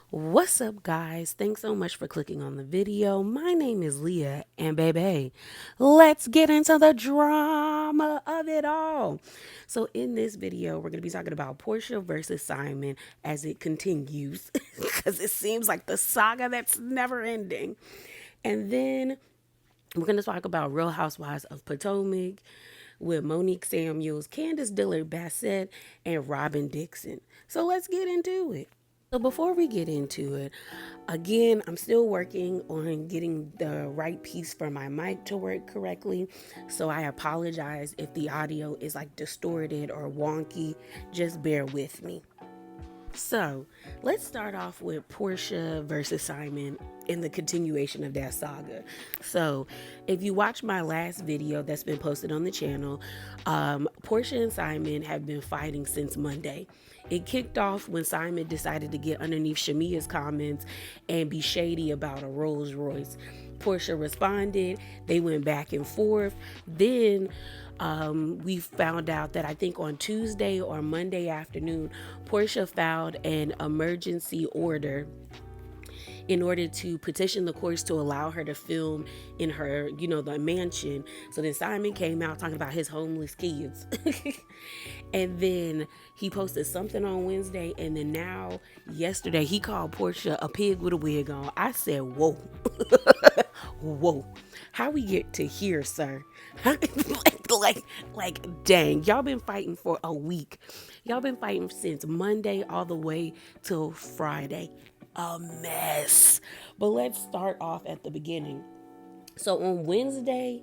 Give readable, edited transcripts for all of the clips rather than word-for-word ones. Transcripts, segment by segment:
What's up, guys? Thanks so much for clicking on the video. My name is Leah, and baby, let's get into the drama of it all. So, in this video, we're going to be talking about Porsha versus Simon as it continues, because it seems like the saga that's never ending. And then we're going to talk about Real Housewives of Potomac with Monique Samuels, Candace Dillard Bassett, and Robin Dixon. So, let's get into it. So before we get into it, again, I'm still working on getting the right piece for my mic to work correctly. So I apologize if the audio is like distorted or wonky. Just bear with me. So let's start off with Porsha versus Simon in the continuation of that saga. So if you watch my last video that's been posted on the channel, Porsha and Simon have been fighting since Monday. It kicked off when Simon decided to get underneath Shamia's comments and be shady about a Rolls Royce. Porsha responded. They went back and forth. Then we found out that I think on Tuesday or Monday afternoon, Porsha filed an emergency order in order to petition the courts to allow her to film in her, the mansion. So then Simon came out talking about his homeless kids. And then he posted something on Wednesday. And then now, yesterday, he called Porsha a pig with a wig on. I said, whoa. Whoa. How we get to here, sir? Dang. Y'all been fighting for a week. Y'all been fighting since Monday all the way till Friday. A mess. But let's start off at the beginning. So on Wednesday,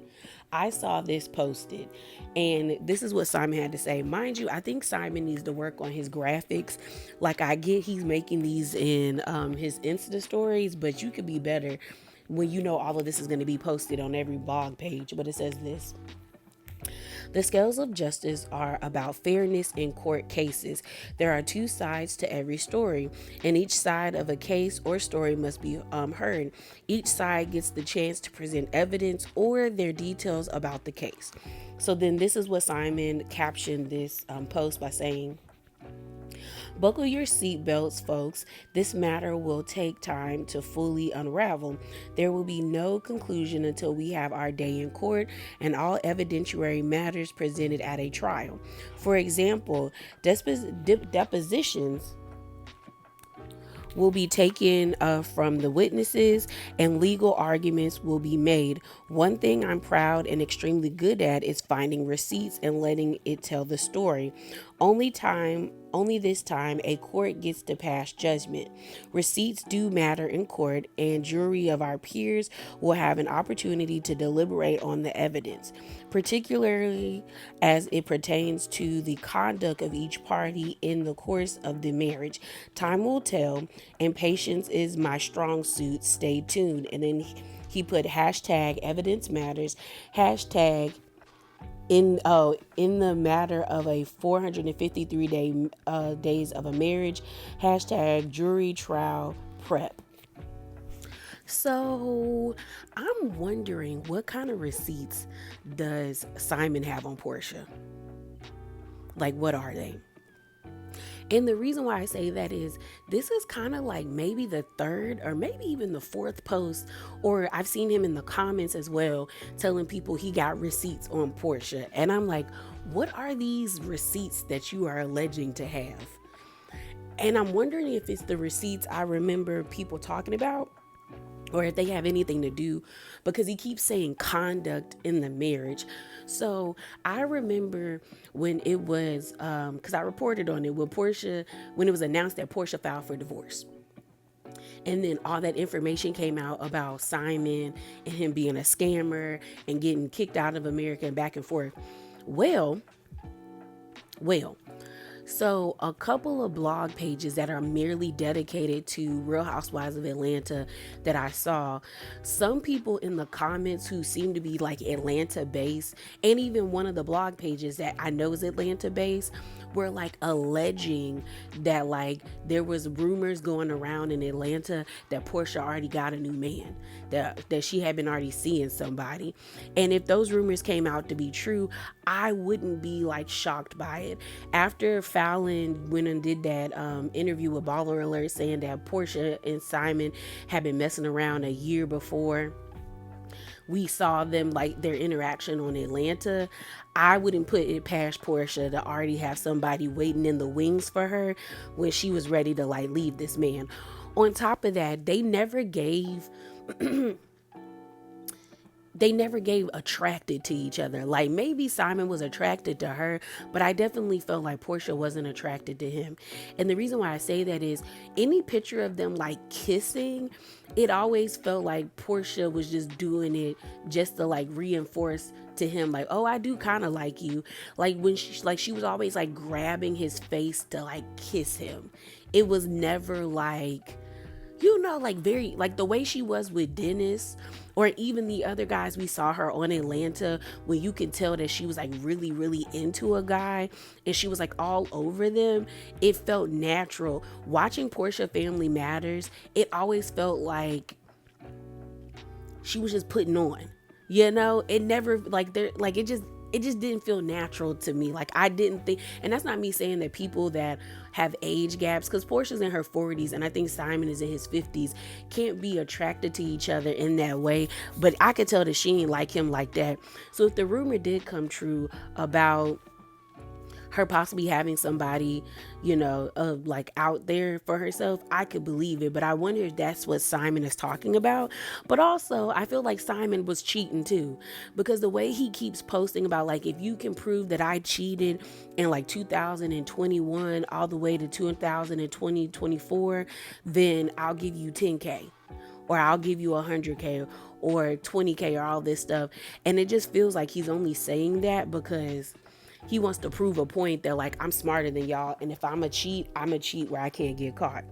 I saw this posted, and this is what Simon had to say. Mind you, I think Simon needs to work on his graphics. Like, I get he's making these in his Insta stories, but you could be better when you know all of this is going to be posted on every blog page. But it says this. The scales of justice are about fairness in court cases. There are two sides to every story, and each side of a case or story must be heard. Each side gets the chance to present evidence or their details about the case. So then this is what Simon captioned this post by saying, "Buckle your seatbelts, folks. This matter will take time to fully unravel. There will be no conclusion until we have our day in court and all evidentiary matters presented at a trial. For example, depositions will be taken from the witnesses and legal arguments will be made. One thing I'm proud and extremely good at is finding receipts and letting it tell the story. Only this time a court gets to pass judgment. Receipts do matter in court, and jury of our peers will have an opportunity to deliberate on the evidence, particularly as it pertains to the conduct of each party in the course of the marriage. Time will tell, and patience is my strong suit. Stay tuned." And then he put hashtag evidence matters, hashtag in the matter of a 453 days of a marriage, hashtag jury trial prep. So I'm wondering, what kind of receipts does Simon have on Porsha? Like, what are they? And the reason why I say that is this is kind of like maybe the third or maybe even the fourth post, or I've seen him in the comments as well telling people he got receipts on Porsha. And I'm like, what are these receipts that you are alleging to have? And I'm wondering if it's the receipts I remember people talking about, or if they have anything to do, because he keeps saying conduct in the marriage. So I remember when it was, because I reported on it, when it was announced that Porsha filed for divorce. And then all that information came out about Simon and him being a scammer and getting kicked out of America and back and forth. Well, so a couple of blog pages that are merely dedicated to Real Housewives of Atlanta that I saw, some people in the comments who seem to be like Atlanta based, and even one of the blog pages that I know is Atlanta based, were like alleging that like there was rumors going around in Atlanta that Porsha already got a new man, that she had been already seeing somebody. And if those rumors came out to be true, I wouldn't be like shocked by it. After Fallon went and did that interview with Baller Alert saying that Porsha and Simon had been messing around a year before we saw them, like their interaction on Atlanta, I wouldn't put it past Porsha to already have somebody waiting in the wings for her when she was ready to like leave this man. On top of that, they never gave attracted to each other. Like maybe Simon was attracted to her, but I definitely felt like Porsha wasn't attracted to him. And the reason why I say that is any picture of them like kissing, it always felt like Porsha was just doing it just to like reinforce to him like, oh, I do kind of like you. Like when she was always like grabbing his face to like kiss him. It was never like, like very, like the way she was with Dennis or even the other guys we saw her on Atlanta, when you could tell that she was like really, really into a guy and she was like all over them. It felt natural. Watching Porsha Family Matters, it always felt like she was just putting on, it never like there, like it just didn't feel natural to me. Like I didn't think, and that's not me saying that people that have age gaps, because Porsha's in her 40s and I think Simon is in his 50s, can't be attracted to each other in that way. But I could tell that she ain't like him like that. So if the rumor did come true about her possibly having somebody, like out there for herself, I could believe it. But I wonder if that's what Simon is talking about. But also, I feel like Simon was cheating too, because the way he keeps posting about like, if you can prove that I cheated in like 2021 all the way to 2024, then I'll give you 10K. Or I'll give you 100K or 20K or all this stuff. And it just feels like he's only saying that because he wants to prove a point that like, I'm smarter than y'all, and if I'm a cheat where I can't get caught.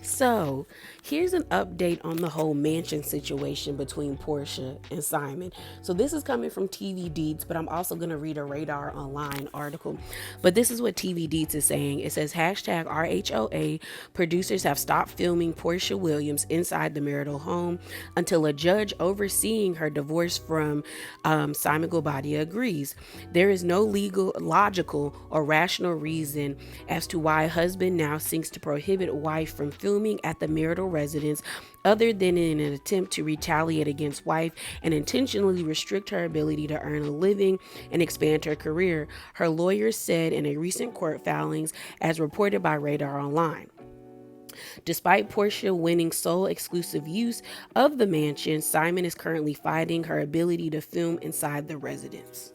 So here's an update on the whole mansion situation between Porsha and Simon. So this is coming from TV Deets, but I'm also going to read a Radar Online article. But this is what TV Deets is saying. It says hashtag RHOA producers have stopped filming Porsha Williams inside the marital home until a judge overseeing her divorce from Simon Guobadia agrees. There is no legal, logical, or rational reason as to why husband now seeks to prohibit wife from filming at the marital residence, other than in an attempt to retaliate against wife and intentionally restrict her ability to earn a living and expand her career, her lawyers said in a recent court filings, as reported by Radar Online. Despite Porsha winning sole exclusive use of the mansion, Simon is currently fighting her ability to film inside the residence.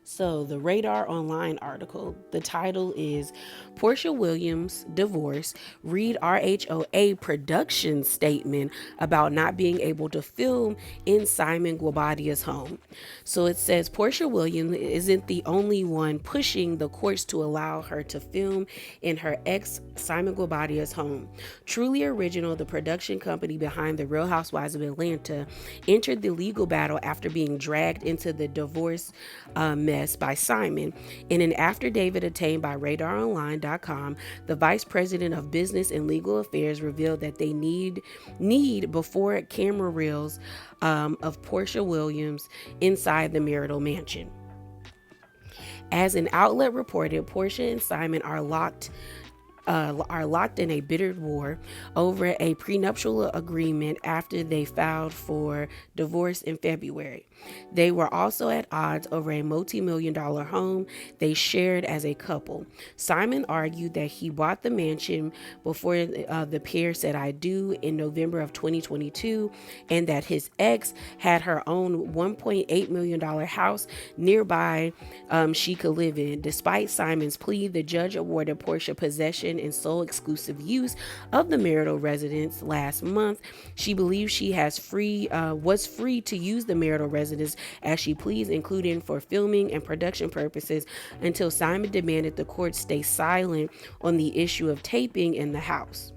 So the Radar Online article, the title is Porsha Williams Divorce, read RHOA production statement about not being able to film in Simon Guobadia's home. So it says Porsha Williams isn't the only one pushing the courts to allow her to film in her ex Simon Guobadia's home. Truly Original, the production company behind The Real Housewives of Atlanta, entered the legal battle after being dragged into the divorce mess by Simon. In an affidavit obtained by RadarOnline.com, the vice president of business and legal affairs revealed that they need before camera reels of Porsha Williams inside the marital mansion. As an outlet reported, Porsha and Simon are locked in a bitter war over a prenuptial agreement after they filed for divorce in February. They were also at odds over a multi-million-dollar home they shared as a couple. Simon argued that he bought the mansion before the pair said I do in November of 2022, and that his ex had her own $1.8 million house nearby she could live in. Despite Simon's plea, the judge awarded Porsha possession and sole exclusive use of the marital residence last month. She believes she was free to use the marital residence as she pleased, including for filming and production purposes, until Simon demanded the court stay silent on the issue of taping in the house.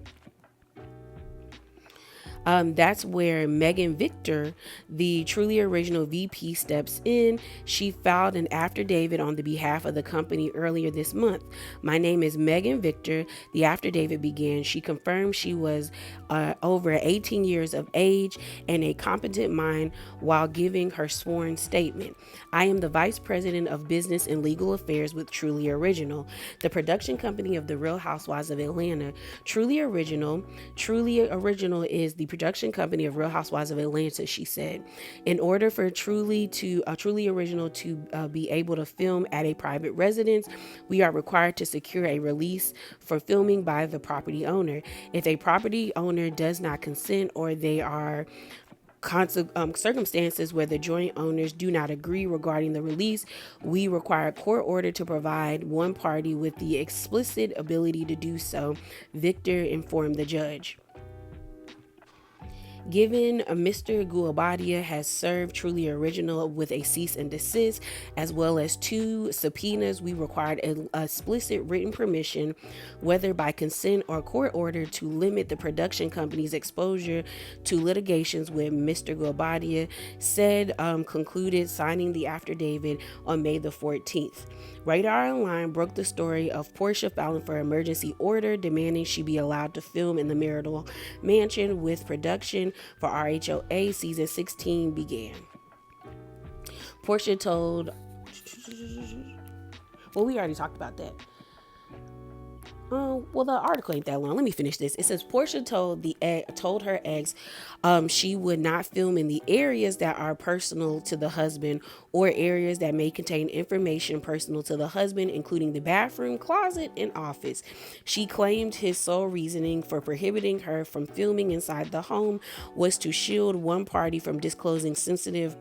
That's where Megan Victor, the truly original VP, steps in. She filed an affidavit on the behalf of the company earlier this month. My name is Megan Victor. The affidavit began. She confirmed she was over 18 years of age and a competent mind while giving her sworn statement. I am the Vice President of Business and Legal Affairs with Truly Original, the production company of The Real Housewives of Atlanta. Truly Original is the production company of Real Housewives of Atlanta, she said. In order for Truly Original to be able to film at a private residence, we are required to secure a release for filming by the property owner. If a property owner does not consent or they are circumstances where the joint owners do not agree regarding the release, we require a court order to provide one party with the explicit ability to do so, Victor informed the judge. Given Mr. Guobadia has served Truly Original with a cease and desist, as well as 2 subpoenas, we required an explicit written permission, whether by consent or court order, to limit the production company's exposure to litigations with Mr. Guobadia said, concluded signing the affidavit on May the 14th. Radar Online broke the story of Porsha filing for emergency order, demanding she be allowed to film in the marital mansion with production for RHOA season 16 began. Porsha told, well, we already talked about that. Well, the article ain't that long. Let me finish this. It says Porsha told her ex she would not film in the areas that are personal to the husband or areas that may contain information personal to the husband, including the bathroom, closet, and office. She claimed his sole reasoning for prohibiting her from filming inside the home was to shield one party from disclosing sensitive,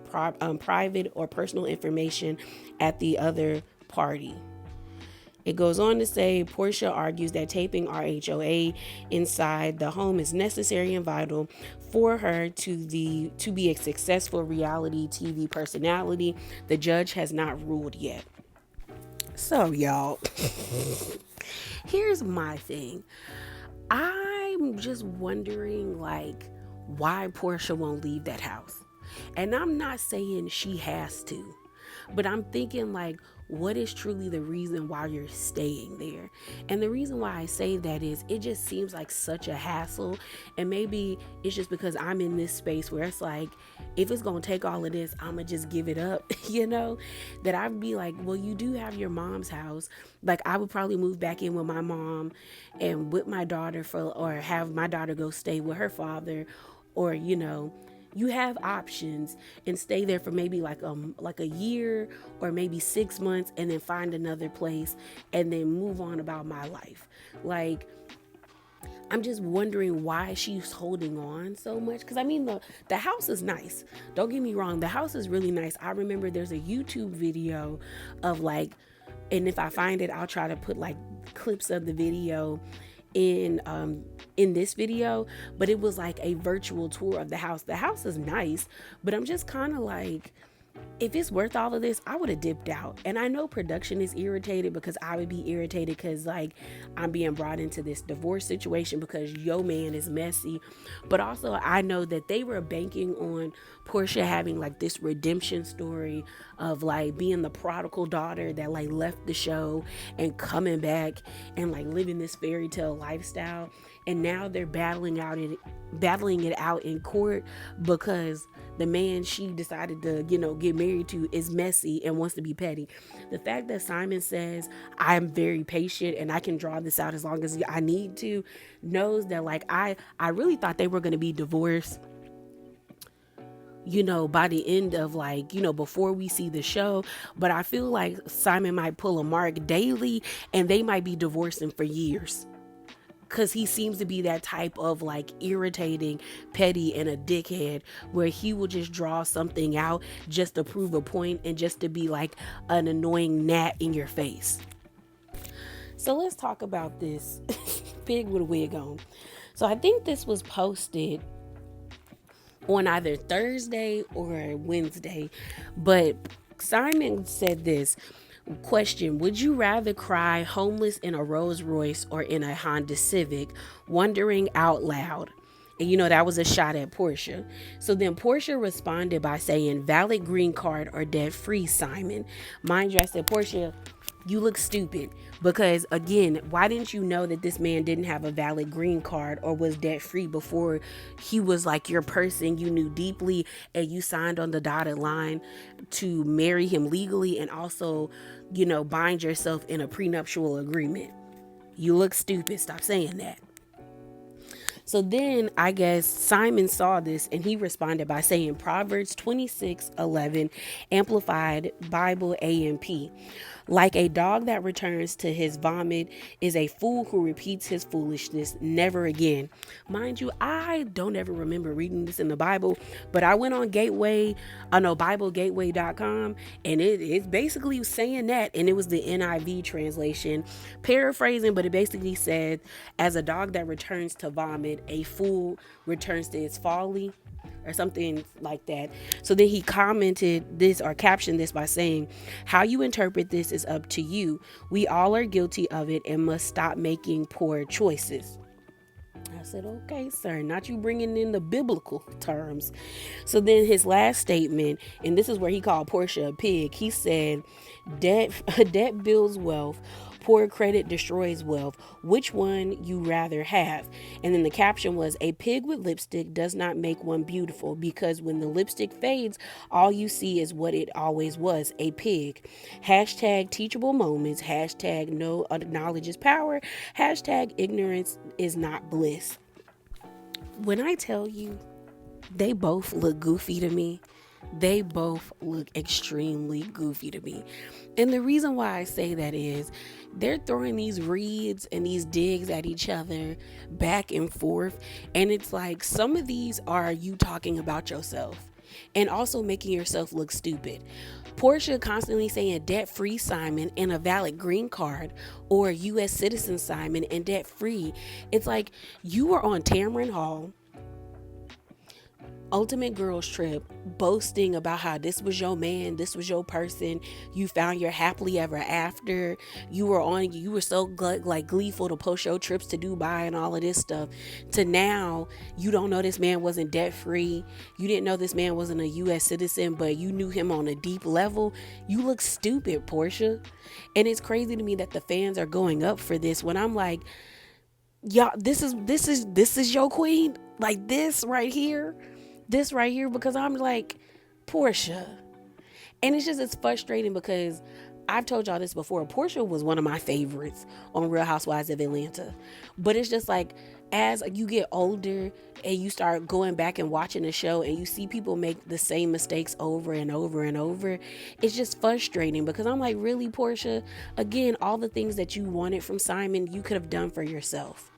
private, or personal information at the other party. It goes on to say Porsha argues that taping RHOA inside the home is necessary and vital for her to be a successful reality TV personality. The judge has not ruled yet. So, y'all, here's my thing. I'm just wondering, like, why Porsha won't leave that house. And I'm not saying she has to, but I'm thinking, like, what is truly the reason why you're staying there? And the reason why I say that is it just seems like such a hassle. And maybe it's just because I'm in this space where it's like, if it's going to take all of this, I'm going to just give it up, that I'd be like, well, you do have your mom's house. Like, I would probably move back in with my mom and with my daughter or have my daughter go stay with her father, or, you have options, and stay there for maybe like a year or maybe 6 months, and then find another place and then move on about my life. Like, I'm just wondering why she's holding on so much. Because, I mean, the house is nice. Don't get me wrong. The house is really nice. I remember there's a YouTube video of, like, and if I find it, I'll try to put, like, clips of the video in this video, but it was like a virtual tour of the house. The house is nice, but I'm just kind of like, if it's worth all of this, I would have dipped out. And I know production is irritated, because I would be irritated because, like, I'm being brought into this divorce situation because yo man is messy. But also I know that they were banking on Porsha having like this redemption story of like being the prodigal daughter that like left the show and coming back and like living this fairy tale lifestyle. And now they're battling it out in court because the man she decided to, get married to is messy and wants to be petty. The fact that Simon says, I'm very patient and I can draw this out as long as I need to, knows that, like, I really thought they were going to be divorced, by the end of, like, before we see the show. But I feel like Simon might pull a Mark Daly and they might be divorcing for years. Because he seems to be that type of like irritating, petty, and a dickhead, where he will just draw something out just to prove a point and just to be like an annoying gnat in your face. So let's talk about this pig with a wig on. So I think this was posted on either Thursday or Wednesday, but Simon said this. Question: would you rather cry homeless in a Rolls Royce or in a Honda Civic? Wondering out loud. And that was a shot at Porsha. So then Porsha responded by saying, valid green card or debt free, Simon. Mind you, I said, Porsha, you look stupid. Because again, why didn't you know that this man didn't have a valid green card or was debt free before he was like your person you knew deeply and you signed on the dotted line to marry him legally and also, bind yourself in a prenuptial agreement? You look stupid. Stop saying that. So then I guess Simon saw this and he responded by saying Proverbs 26:11, Amplified Bible AMP. Like a dog that returns to his vomit is a fool who repeats his foolishness never again. Mind you, I don't ever remember reading this in the Bible, but I went on BibleGateway.com and it's basically saying that, and it was the NIV translation, paraphrasing, but it basically said, as a dog that returns to vomit, a fool returns to its folly, or something like that. So then he commented this or captioned this by saying, how you interpret this is up to you. We all are guilty of it and must stop making poor choices. I said, okay, sir, not you bringing in the biblical terms. So then his last statement, and this is where he called Porsha a pig. He said, debt builds wealth. Poor credit destroys wealth. Which one you rather have? And then the caption was, a pig with lipstick does not make one beautiful, because when the lipstick fades, all you see is what it always was, a pig. Hashtag teachable moments. Hashtag no knowledge is power. Hashtag ignorance is not bliss. When I tell you, they both look goofy to me. They both look extremely goofy to me. And the reason why I say that is they're throwing these reads and these digs at each other back and forth. And it's like some of these are you talking about yourself and also making yourself look stupid. Porsha constantly saying debt-free Simon and a valid green card, or U.S. citizen Simon and debt-free. It's like you were on Tamron Hall, Ultimate Girls Trip, boasting about how this was your man, this was your person, you found your happily ever after, you were so gleeful to post your trips to Dubai and all of this stuff, to now you don't know this man wasn't debt free, you didn't know this man wasn't a U.S. citizen, but you knew him on a deep level. You look stupid, Porsha. And it's crazy to me that the fans are going up for this when I'm like, y'all, this is your queen, like this right here, because I'm like, Porsha. And it's frustrating because I've told y'all this before. Porsha was one of my favorites on Real Housewives of Atlanta. But it's just like, as you get older and you start going back and watching the show and you see people make the same mistakes over and over and over, it's just frustrating because I'm like, really, Porsha? Again, all the things that you wanted from Simon, you could have done for yourself.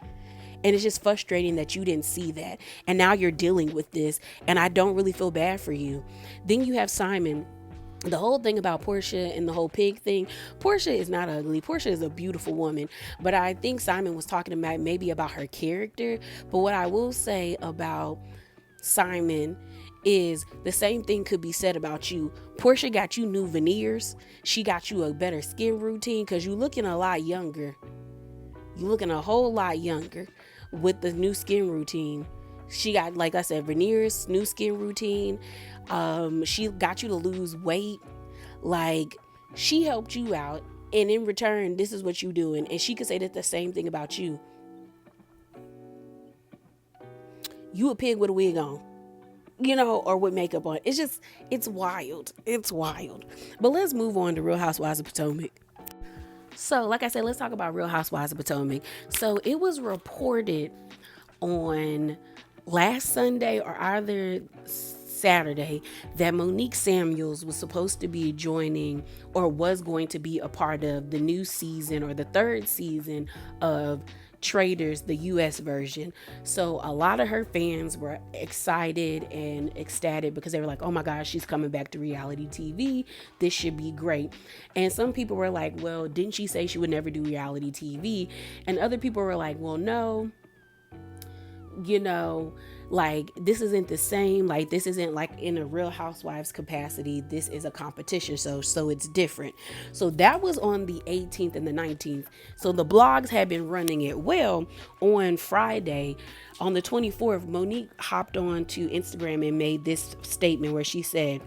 And it's just frustrating that you didn't see that. And now you're dealing with this. And I don't really feel bad for you. Then you have Simon. The whole thing about Porsha and the whole pig thing, Porsha is not ugly. Porsha is a beautiful woman. But I think Simon was talking about maybe about her character. But what I will say about Simon is the same thing could be said about you. Porsha got you new veneers. She got you a better skin routine because you're looking a lot younger. You're looking a whole lot younger with the new skin routine. She got, like I said, veneers, new skin routine. She got you to lose weight. Like, she helped you out. And in return, this is what you doing. And she could say that the same thing about you. You a pig with a wig on. Or with makeup on. It's wild. It's wild. But let's move on to Real Housewives of Potomac. So, like I said, let's talk about Real Housewives of Potomac. So, it was reported on last Sunday or either Saturday that Monique Samuels was supposed to be joining or was going to be a part of the new season or the third season of Traitors, the US version. So a lot of her fans were excited and ecstatic because they were like, oh my gosh, she's coming back to reality TV. This should be great. And some people were like, well, didn't she say she would never do reality TV? And other people were like, well, no. you know, like this isn't the same, like this isn't like in a Real Housewives capacity, this is a competition, so it's different. So that was on the 18th and the 19th. So the blogs had been running it. Well, on Friday, on the 24th, Monique hopped on to Instagram and made this statement where she said,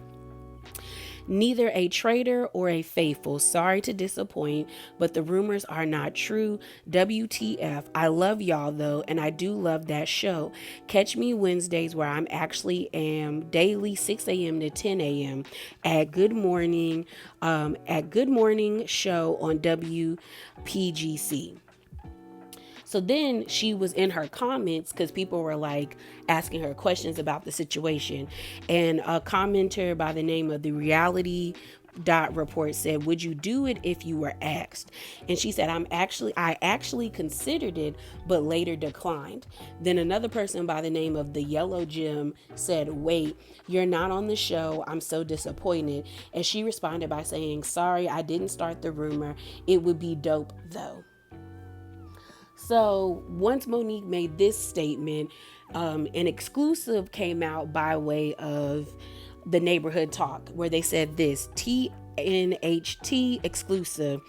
neither a traitor or a faithful. Sorry to disappoint, but the rumors are not true. WTF. I love y'all though, and I do love that show. Catch me Wednesdays where I'm actually am daily 6 a.m. to 10 a.m. At Good Morning Show on WPGC. So then she was in her comments because people were like asking her questions about the situation. And a commenter by the name of the Reality Report said, would you do it if you were asked? And she said, I actually considered it, but later declined. Then another person by the name of the Yellow Gem said, wait, you're not on the show. I'm so disappointed. And she responded by saying, sorry, I didn't start the rumor. It would be dope though. So once Monique made this statement, an exclusive came out by way of the Neighborhood Talk, where they said this: TNHT exclusive.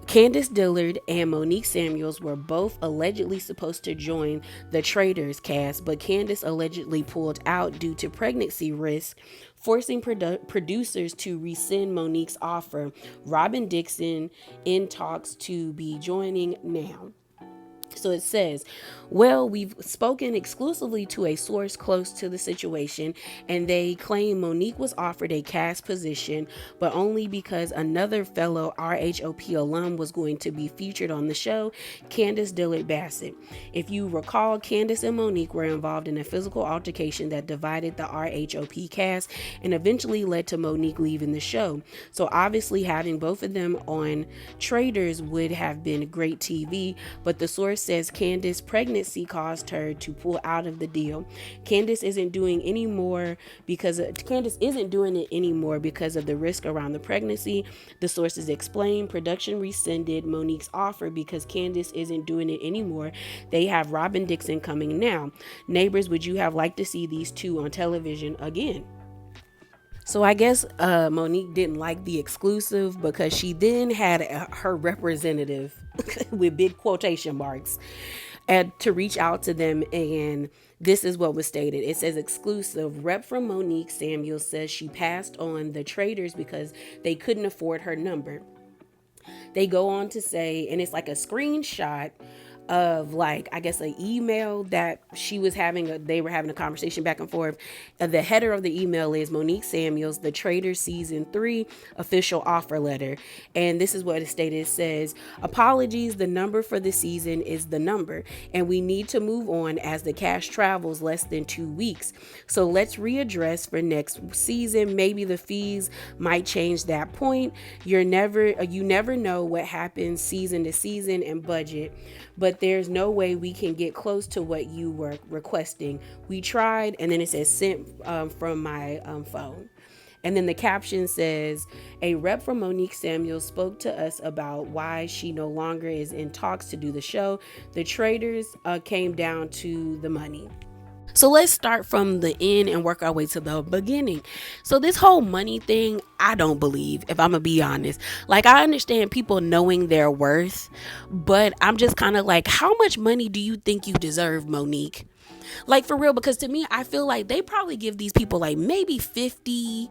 Candace Dillard and Monique Samuels were both allegedly supposed to join the Traitors cast, but Candace allegedly pulled out due to pregnancy risk, forcing producers to rescind Monique's offer. Robin Dixon in talks to be joining now. So it says, well, we've spoken exclusively to a source close to the situation, and they claim Monique was offered a cast position, but only because another fellow RHOP alum was going to be featured on the show, Candace Dillard Bassett. If you recall, Candace and Monique were involved in a physical altercation that divided the RHOP cast and eventually led to Monique leaving the show. So obviously having both of them on Traitors would have been great TV, but the source says Candace's pregnancy caused her to pull out of the deal. Candace isn't doing it anymore because of the risk around the pregnancy. The sources explain production rescinded Monique's offer because Candace isn't doing it anymore. They have Robin Dixon coming now. Neighbors, would you have liked to see these two on television again? So I guess Monique didn't like the exclusive because she then had her representative with big quotation marks and to reach out to them, and this is what was stated. It says exclusive. Rep from Monique Samuel says she passed on the Traitors because they couldn't afford her number. They go on to say, and it's like a screenshot of like, I guess, an email that they were having a conversation back and forth. The header of the email is Monique Samuels, The Traitors Season 3 official offer letter. And this is what it stated. It says, apologies, the number for the season is the number, and we need to move on as the cast travels less than 2 weeks. So let's readdress for next season. Maybe the fees might change that point. You never know what happens season to season and budget, but there's no way we can get close to what you were requesting. We tried, and then it says sent from my phone. And then the caption says, a rep from Monique Samuel spoke to us about why she no longer is in talks to do the show. The Traitors came down to the money. So let's start from the end and work our way to the beginning. So this whole money thing, I don't believe, if I'm gonna be honest. Like, I understand people knowing their worth, but I'm just kind of like, how much money do you think you deserve, Monique? Like, for real, because to me, I feel like they probably give these people like maybe 50.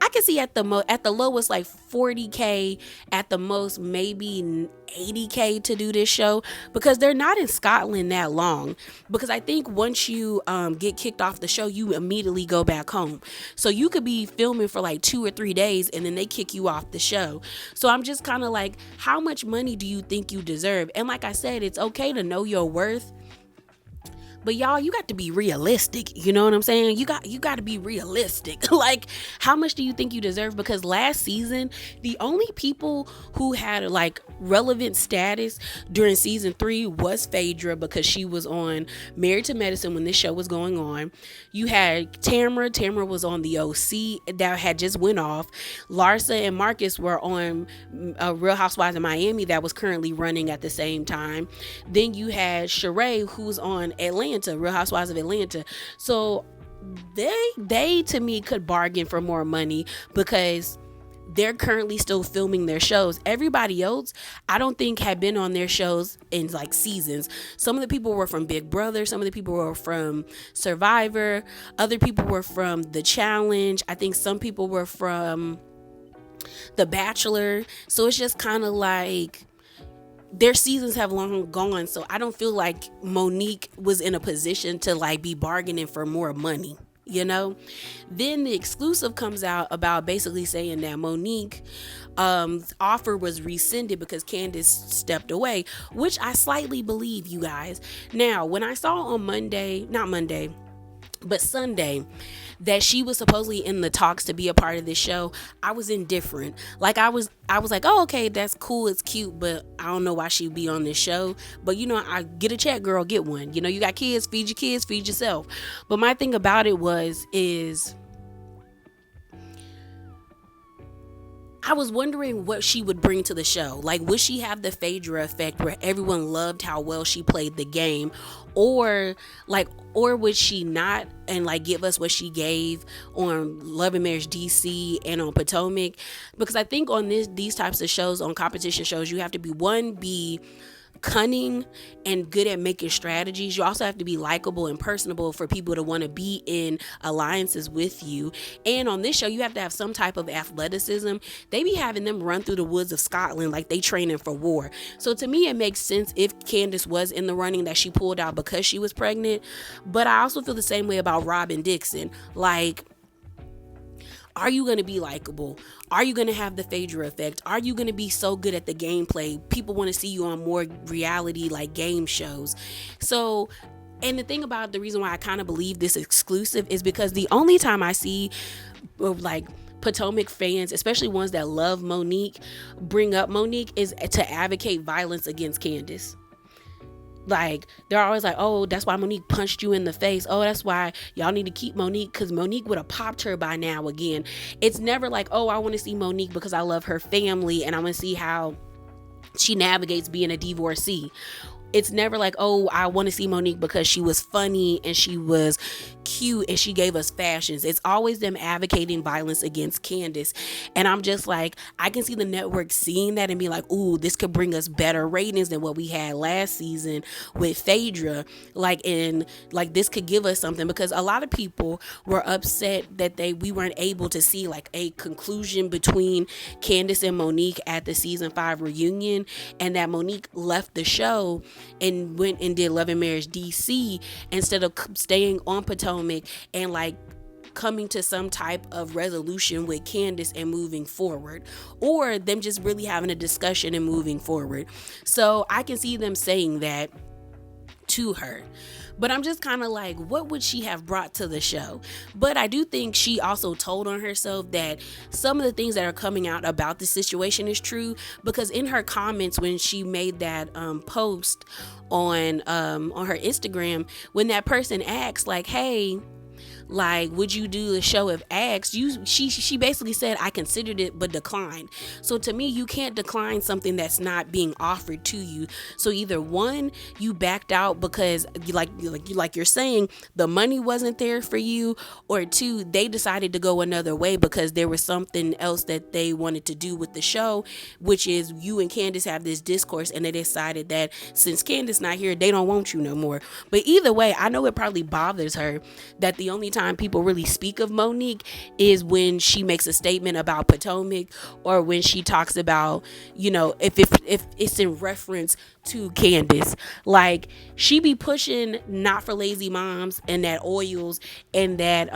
I can see at the lowest like 40K, at the most maybe 80K to do this show, because they're not in Scotland that long. Because I think once you get kicked off the show, you immediately go back home. So you could be filming for like 2 or 3 days and then they kick you off the show. So I'm just kind of like, how much money do you think you deserve? And like I said, it's okay to know your worth, but y'all, you got to be realistic. You know what I'm saying? You got to be realistic. Like, how much do you think you deserve? Because last season, the only people who had like relevant status during season 3 was Phaedra, because she was on Married to Medicine when this show was going on. You had Tamra. Tamra was on the OC that had just went off. Larsa and Marcus were on Real Housewives of Miami that was currently running at the same time. Then you had Sheree, who's on Atlanta, Atlanta, Real Housewives of Atlanta. So they to me could bargain for more money because they're currently still filming their shows. Everybody else, I don't think had been on their shows in like seasons. Some of the people were from Big Brother, some of the people were from Survivor, other people were from The Challenge. I think some people were from The Bachelor. So it's just kind of like their seasons have long gone. So I don't feel like Monique was in a position to like be bargaining for more money. Then the exclusive comes out about basically saying that Monique offer was rescinded because Candace stepped away, which I slightly believe, you guys. Now, when I saw on Sunday, that she was supposedly in the talks to be a part of this show, I was indifferent. Like I was like, oh, okay, that's cool, it's cute, but I don't know why she'd be on this show. But I get a check, girl, get one. You got kids, feed your kids, feed yourself. But my thing about it is I was wondering what she would bring to the show. Like, would she have the Phaedra effect where everyone loved how well she played the game? Or would she not and like give us what she gave on Love and Marriage DC and on Potomac? Because I think on these types of shows, on competition shows, you have to be cunning and good at making strategies. You also have to be likable and personable for people to want to be in alliances with you. And on this show, you have to have some type of athleticism. They be having them run through the woods of Scotland like they training for war. So to me, it makes sense if Candace was in the running that she pulled out because she was pregnant. But I also feel the same way about Robin Dixon. Like, are you going to be likable? Are you going to have the Phaedra effect? Are you going to be so good at the gameplay? People want to see you on more reality like game shows. So, and the thing about the reason why I kind of believe this exclusive is because the only time I see like Potomac fans, especially ones that love Monique, bring up Monique is to advocate violence against Candace. Like, they're always like, oh, that's why Monique punched you in the face. Oh, that's why y'all need to keep Monique because Monique would have popped her by now again. It's never like, oh, I want to see Monique because I love her family and I want to see how she navigates being a divorcee. It's never like, oh, I want to see Monique because she was funny and she was cute and she gave us fashions. It's always them advocating violence against Candace. And I'm just like, I can see the network seeing that and be like, ooh, this could bring us better ratings than what we had last season with Phaedra. This could give us something, because a lot of people were upset that we weren't able to see like a conclusion between Candace and Monique at the season 5 reunion, and that Monique left the show and went and did Love and Marriage DC instead of staying on Potomac and like coming to some type of resolution with Candace and moving forward, or them just really having a discussion and moving forward. So I can see them saying that to her. But I'm just kind of like, what would she have brought to the show? But I do think she also told on herself that some of the things that are coming out about the situation is true, because in her comments when she made that post on her Instagram, when that person asked like, hey, like, would you do the show if asked? She basically said, I considered it but declined. So to me, you can't decline something that's not being offered to you. So either one, you backed out because like you're saying, the money wasn't there for you, or two, they decided to go another way because there was something else that they wanted to do with the show, which is you and Candace have this discourse and they decided that since Candace not here, they don't want you no more. But either way, I know it probably bothers her that the only time people really speak of Monique is when she makes a statement about Potomac, or when she talks about, if it's in reference to Candace. Like, she be pushing Not for Lazy Moms and that Oils and that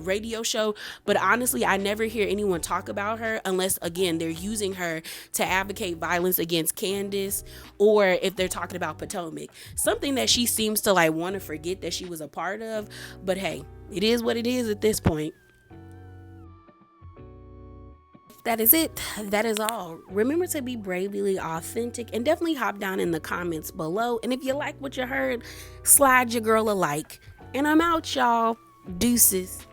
radio show, but honestly, I never hear anyone talk about her unless, again, they're using her to advocate violence against Candace, or if they're talking about Potomac, something that she seems to like want to forget that she was a part of. But hey, it is what it is at this point. That is it. That is all. Remember to be bravely authentic, and definitely hop down in the comments below. And if you like what you heard, slide your girl a like. And I'm out, y'all. Deuces.